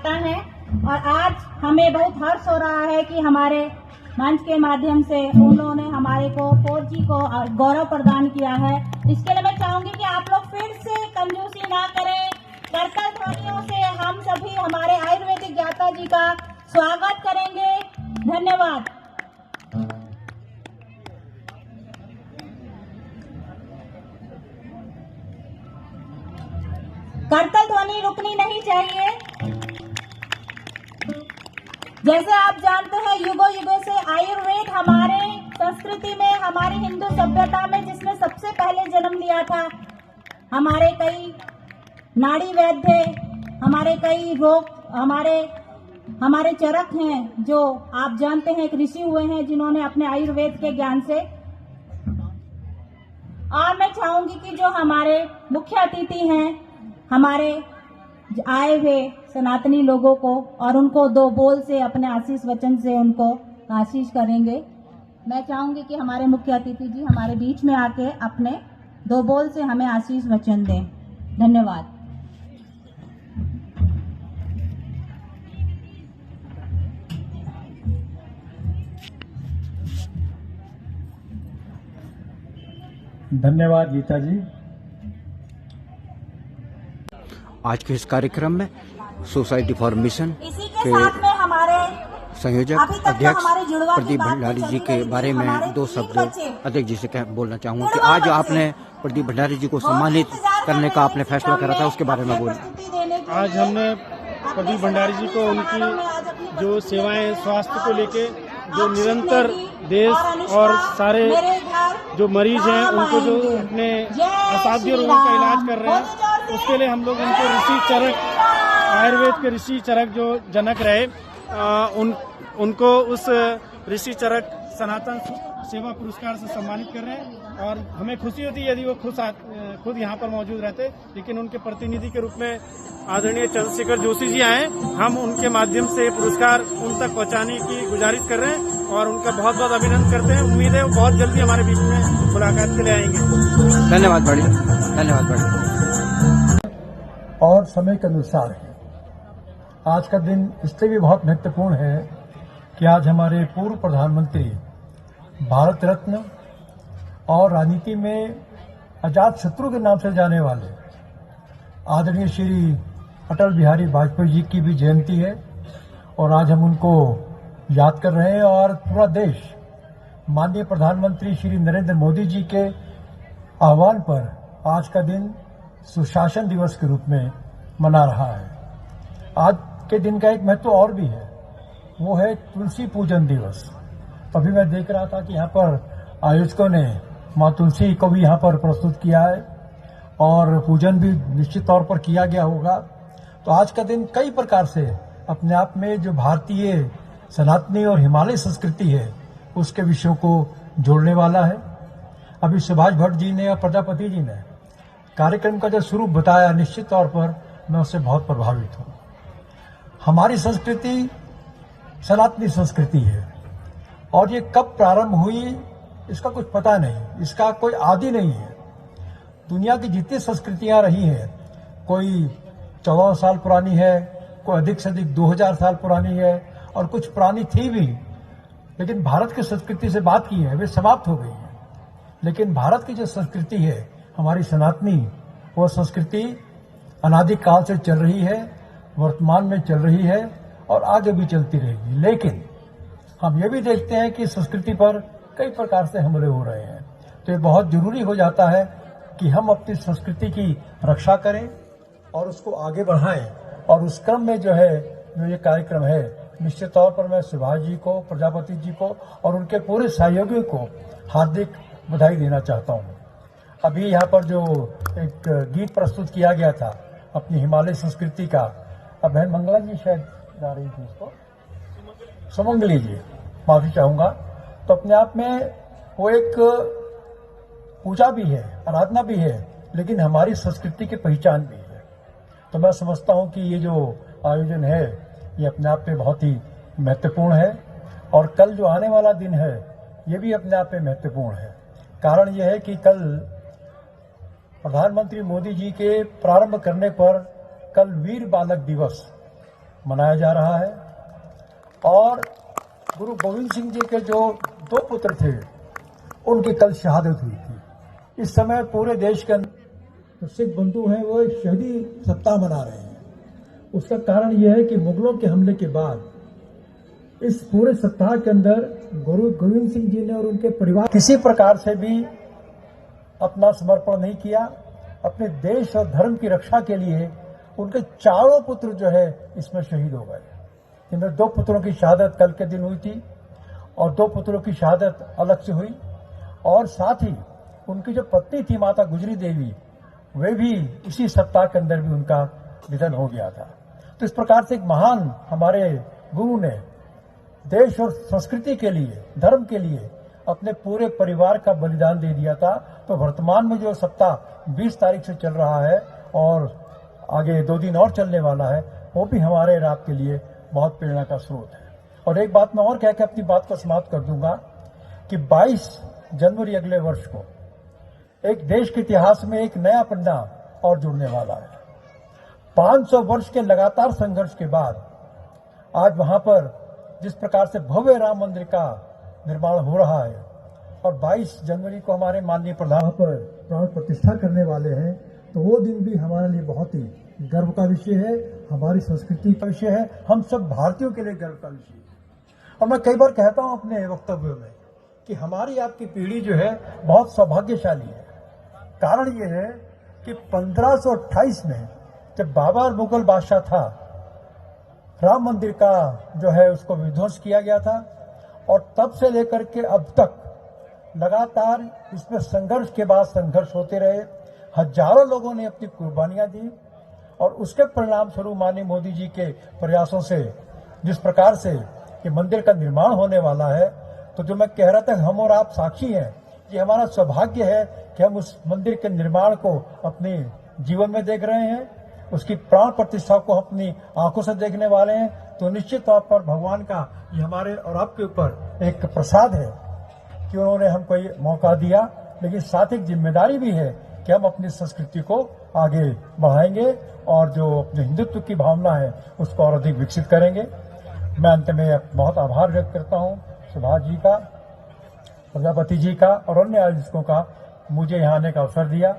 जाता है। और आज हमें बहुत हर्ष हो रहा है कि हमारे मंच के माध्यम से उन्होंने हमारे को 4G को गौरव प्रदान किया है। इसके लिए मैं चाहूंगी कि आप लोग फिर से कंजूसी ना करें, करतल ध्वनियों से हम सभी हमारे आयुर्वेदिक ज्ञाता जी का स्वागत करेंगे। धन्यवाद। करतल ध्वनि रुकनी नहीं चाहिए। जैसे आप जानते हैं, युगों युगों से आयुर्वेद हमारे संस्कृति में, हमारी हिंदू सभ्यता में जिसने सबसे पहले जन्म लिया था। हमारे कई नाड़ी वैद्य, हमारे कई रोग, हमारे चरक हैं जो आप जानते हैं एक ऋषि हुए हैं जिन्होंने अपने आयुर्वेद के ज्ञान से। और मैं चाहूंगी कि जो हमारे मुख्य अतिथि हैं, हमारे आए हुए सनातनी लोगों को, और उनको 2 बोल से अपने आशीष वचन से उनको आशीष करेंगे। मैं चाहूंगी कि हमारे मुख्य अतिथि जी हमारे बीच में आके अपने 2 बोल से हमें आशीष वचन दें। धन्यवाद। धन्यवाद गीता जी। आज के इस कार्यक्रम में सोसाइटी फॉर मिशन इसी के साथ में हमारे संयोजक अध्यक्ष प्रदीप भंडारी जी के बारे में 2 शब्द अध्यक्ष जी से बोलना चाहूँगा कि आज आपने प्रदीप भंडारी जी को सम्मानित करने का आपने फैसला करा था, उसके बारे में बोलना। आज हमने प्रदीप भंडारी जी को उनकी जो सेवाएं स्वास्थ्य को लेके जो निरंतर देश और सारे जो मरीज हैं उनको जो अपने असाध्य रोगों का इलाज कर रहे हैं, उसके लिए हम लोग उनको ऋषि चरक, आयुर्वेद के ऋषि चरक जो जनक रहे, उनको उस ऋषि चरक सनातन सेवा पुरस्कार से सम्मानित कर रहे हैं। और हमें खुशी होती है यदि वो खुद यहाँ पर मौजूद रहते, लेकिन उनके प्रतिनिधि के रूप में आदरणीय चंद्रशेखर जोशी जी आए। हम उनके माध्यम से पुरस्कार उन तक पहुँचाने की गुजारिश कर रहे हैं और उनका बहुत बहुत अभिनंदन करते हैं। उम्मीद है वो बहुत जल्दी हमारे बीच में मुलाकात के लिए आएंगे। धन्यवाद बड़ी, धन्यवाद बड़ी। और समय के अनुसार है। आज का दिन इसलिए भी बहुत महत्वपूर्ण है कि आज हमारे पूर्व प्रधानमंत्री, भारत रत्न और राजनीति में अजात शत्रु के नाम से जाने वाले आदरणीय श्री अटल बिहारी वाजपेयी जी की भी जयंती है और आज हम उनको याद कर रहे हैं। और पूरा देश माननीय प्रधानमंत्री श्री नरेंद्र मोदी जी के आह्वान पर आज का दिन सुशासन दिवस के रूप में मना रहा है। आज के दिन का एक महत्व और भी है, वो है तुलसी पूजन दिवस। अभी मैं देख रहा था कि यहाँ पर आयोजकों ने माँ तुलसी को भी यहाँ पर प्रस्तुत किया है और पूजन भी निश्चित तौर पर किया गया होगा। तो आज का दिन कई प्रकार से अपने आप में जो भारतीय सनातनी और हिमालय संस्कृति है उसके विषयों को जोड़ने वाला है। अभी सुभाष भट्ट जी ने और प्रजापति जी ने कार्यक्रम का जो स्वरूप बताया, निश्चित तौर पर मैं उससे बहुत प्रभावित हूँ। हमारी संस्कृति सनातनी संस्कृति है और ये कब प्रारंभ हुई इसका कुछ पता नहीं, इसका कोई आदि नहीं है। दुनिया की जितनी संस्कृतियां रही हैं, कोई 14 साल पुरानी है, कोई अधिक से अधिक 2000 साल पुरानी है और कुछ पुरानी थी भी, लेकिन भारत की संस्कृति से बात की है वे समाप्त हो गई है। लेकिन भारत की जो संस्कृति है हमारी सनातनी, वो संस्कृति अनादिकाल से चल रही है, वर्तमान में चल रही है और आगे भी चलती रहेगी। लेकिन हम ये भी देखते हैं कि संस्कृति पर कई प्रकार से हमले हो रहे हैं, तो ये बहुत जरूरी हो जाता है कि हम अपनी संस्कृति की रक्षा करें और उसको आगे बढ़ाएं। और उस क्रम में जो ये कार्यक्रम है, निश्चित तौर पर मैं सुभाष जी को, प्रजापति जी को और उनके पूरे सहयोगियों को हार्दिक बधाई देना चाहता हूँ। अभी यहाँ पर जो एक गीत प्रस्तुत किया गया था अपनी हिमालय संस्कृति का, अब बहन मंगला जी शायद गा रही थी इसको, सुमंगली जी, माफी चाहूंगा। तो अपने आप में वो एक पूजा भी है, आराधना भी है, लेकिन हमारी संस्कृति की पहचान भी है। तो मैं समझता हूँ कि ये जो आयोजन है ये अपने आप में बहुत ही महत्वपूर्ण है और कल जो आने वाला दिन है ये भी अपने आप में महत्वपूर्ण है। कारण यह है कि कल प्रधानमंत्री मोदी जी के प्रारंभ करने पर कल वीर बालक दिवस मनाया जा रहा है। और गुरु गोविंद सिंह जी के जो 2 पुत्र थे उनकी कल शहादत हुई थी। इस समय पूरे देश के अंदर सिख बंधु हैं वो एक शहीदी सप्ताह मना रहे हैं। उसका कारण यह है कि मुगलों के हमले के बाद इस पूरे सप्ताह के अंदर गुरु गोविंद सिंह जी ने और उनके परिवार किसी प्रकार से भी अपना समर्पण नहीं किया। अपने देश और धर्म की रक्षा के लिए उनके चारों पुत्र जो है इसमें शहीद हो गए। इनमें 2 पुत्रों की शहादत कल के दिन हुई थी और 2 पुत्रों की शहादत अलग से हुई। और साथ ही उनकी जो पत्नी थी माता गुजरी देवी, वे भी इसी सप्ताह के अंदर भी उनका निधन हो गया था। तो इस प्रकार से एक महान हमारे गुरु ने देश और संस्कृति के लिए, धर्म के लिए अपने पूरे परिवार का बलिदान दे दिया था। तो वर्तमान में जो सप्ताह 20 तारीख से चल रहा है और आगे 2 दिन और चलने वाला है, वो भी हमारे और आपके लिए बहुत प्रेरणा का स्रोत है। और एक बात मैं और कह के अपनी बात को समाप्त कर दूंगा कि 22 जनवरी अगले वर्ष को एक देश के इतिहास में एक नया पन्ना और जुड़ने वाला है। 500 वर्ष के लगातार संघर्ष के बाद आज वहां पर जिस प्रकार से भव्य राम मंदिर का निर्माण हो रहा है और 22 जनवरी को हमारे माननीय प्रधान पर प्राण प्रतिष्ठा करने वाले हैं, तो वो दिन भी हमारे लिए बहुत ही गर्व का विषय है, हमारी संस्कृति का विषय है, हम सब भारतीयों के लिए गर्व का विषय है। और मैं कई बार कहता हूं अपने वक्तव्यों में कि हमारी आपकी पीढ़ी जो है बहुत सौभाग्यशाली है। कारण ये है कि 1528 में जब बाबर मुगल बादशाह था, राम मंदिर का जो है उसको विध्वंस किया गया था और तब से लेकर के अब तक लगातार इसमें संघर्ष के बाद संघर्ष होते रहे। हजारों लोगों ने अपनी कुर्बानियां दी और उसके परिणाम स्वरूप माननीय मोदी जी के प्रयासों से जिस प्रकार से ये मंदिर का निर्माण होने वाला है, तो जो मैं कह रहा था हम और आप साक्षी हैं कि हमारा सौभाग्य है कि हम उस मंदिर के निर्माण को अपने जीवन में देख रहे हैं, उसकी प्राण प्रतिष्ठा को अपनी आंखों से देखने वाले हैं। तो निश्चित तौर पर भगवान का ये हमारे और आपके ऊपर एक प्रसाद है कि उन्होंने हमको ये मौका दिया, लेकिन साथ एक जिम्मेदारी भी है कि हम अपनी संस्कृति को आगे बढ़ाएंगे और जो हिंदुत्व की भावना है उसको और अधिक विकसित करेंगे। मैं अंत में बहुत आभार व्यक्त करता हूं सुभाष जी का, प्रजापति जी का और अन्य आयोजकों का, मुझे यहाँ आने का अवसर दिया,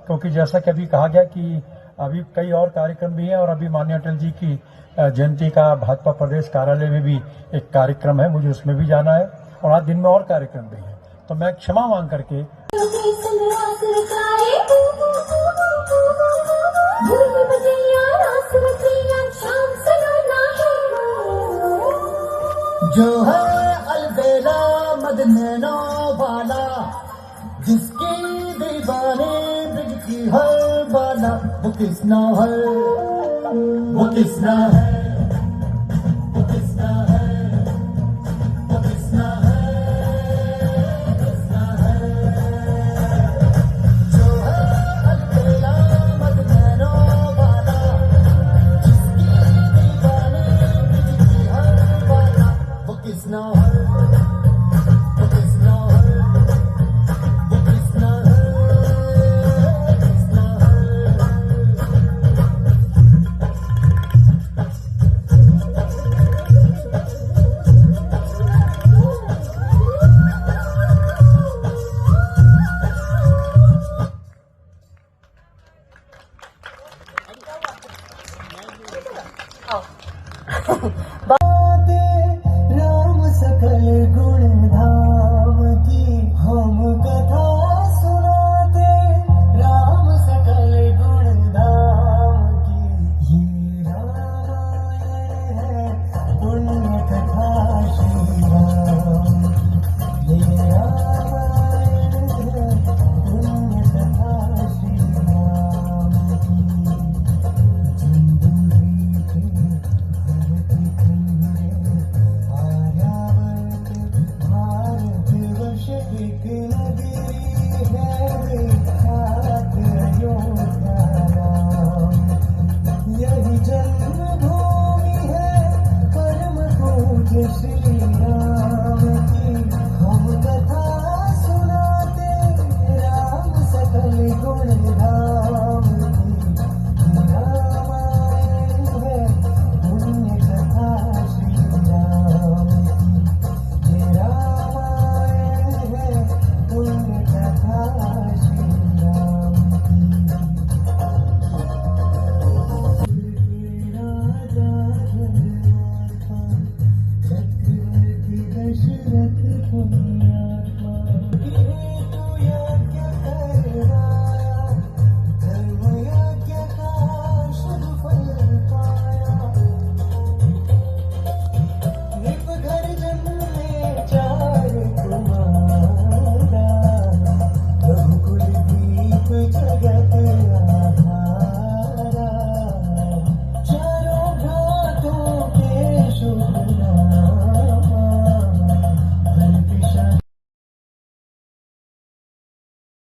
क्योंकि जैसा कि अभी कहा गया कि अभी कई और कार्यक्रम भी हैं और अभी माननीय अटल जी की जयंती का भाजपा प्रदेश कार्यालय में भी एक कार्यक्रम है, मुझे उसमें भी जाना है और आज दिन में और कार्यक्रम भी है। तो मैं क्षमा मांग करके जो है अलबेला मदनैनो वाला, जिसकी दीवानी ब्रिज की हर बाला, वो किसना है, वो किसना है।